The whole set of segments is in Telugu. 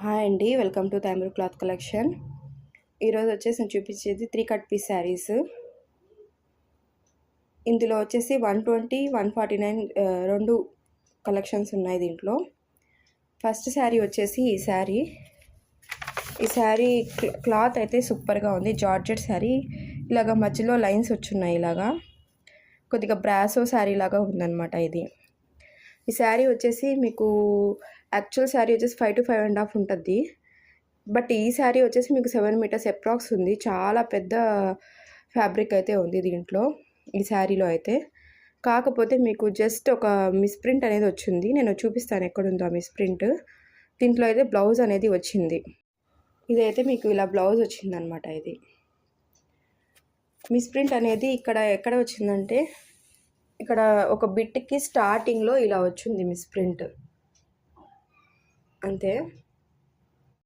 హాయ్ అండి, welcome to Taimur cloth collection. ఈరోజు వచ్చేసి నేను చూపించేది 3 కట్ పీస్ శారీస్. ఇందులో వచ్చేసి 120, 149 రెండు కలెక్షన్స్ ఉన్నాయి దీంట్లో. ఫస్ట్ శారీ వచ్చేసి ఈ శారీ క్లాత్ అయితే సూపర్గా ఉంది. జార్జెట్ శారీ, ఇలాగ మధ్యలో లైన్స్ వచ్చున్నాయి, ఇలాగా కొద్దిగా బ్రాసో శారీ లాగా ఉందన్నమాట ఇది. ఈ శారీ వచ్చేసి మీకు యాక్చువల్ శారీ వచ్చేసి 5 to 5.5 ఉంటుంది. బట్ ఈ శారీ వచ్చేసి మీకు 7 మీటర్స్ అప్రాక్స్ ఉంది. చాలా పెద్ద ఫ్యాబ్రిక్ అయితే ఉంది దీంట్లో, ఈ శారీలో అయితే. కాకపోతే మీకు జస్ట్ ఒక మిస్ప్రింట్ అనేది వచ్చింది. నేను చూపిస్తాను ఎక్కడుందో ఆ మిస్ప్రింట్. దీంట్లో అయితే బ్లౌజ్ అనేది వచ్చింది. ఇదైతే మీకు ఇలా బ్లౌజ్ వచ్చిందనమాట. ఇది మిస్ప్రింట్ అనేది ఎక్కడ వచ్చిందంటే, ఇక్కడ ఒక బిట్కి స్టార్టింగ్లో ఇలా వచ్చింది మిస్ప్రింట్, అంతే.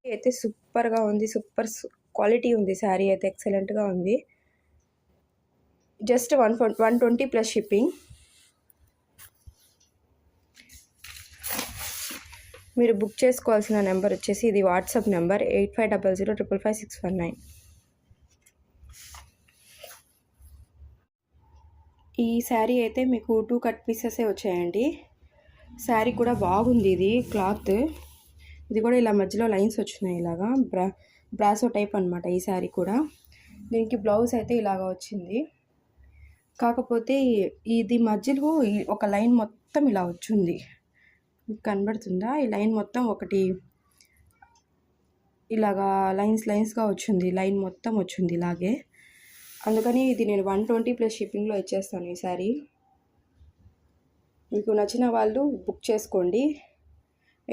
అయితే సూపర్గా ఉంది, సూపర్ క్వాలిటీ ఉంది. శారీ అయితే ఎక్సలెంట్గా ఉంది. Just 120 plus shipping. మీరు బుక్ చేసుకోవాల్సిన నెంబర్ వచ్చేసి ఇది వాట్సాప్ నెంబర్ 8500555619. ఈ శారీ అయితే మీకు 2 కట్ పీసెసే వచ్చాయండి. శారీ కూడా బాగుంది. ఇది క్లాత్, ఇది కూడా ఇలా మధ్యలో లైన్స్ వచ్చినాయి, ఇలాగా బ్రాసో టైప్ అనమాట ఈ శారీ కూడా. దీనికి బ్లౌజ్ అయితే ఇలాగా వచ్చింది. కాకపోతే ఇది మధ్యలో ఒక లైన్ మొత్తం ఇలా వచ్చింది, మీకు కనబడుతుందా? ఈ లైన్ మొత్తం ఒకటి ఇలాగా లైన్స్గా వచ్చింది, లైన్ మొత్తం వచ్చింది ఇలాగే. అందుకని ఇది నేను 120 ప్లస్ షిప్పింగ్లో ఇచ్చేస్తాను ఈ శారీ. మీకు నచ్చిన వాళ్ళు బుక్ చేసుకోండి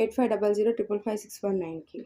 8500555619కి.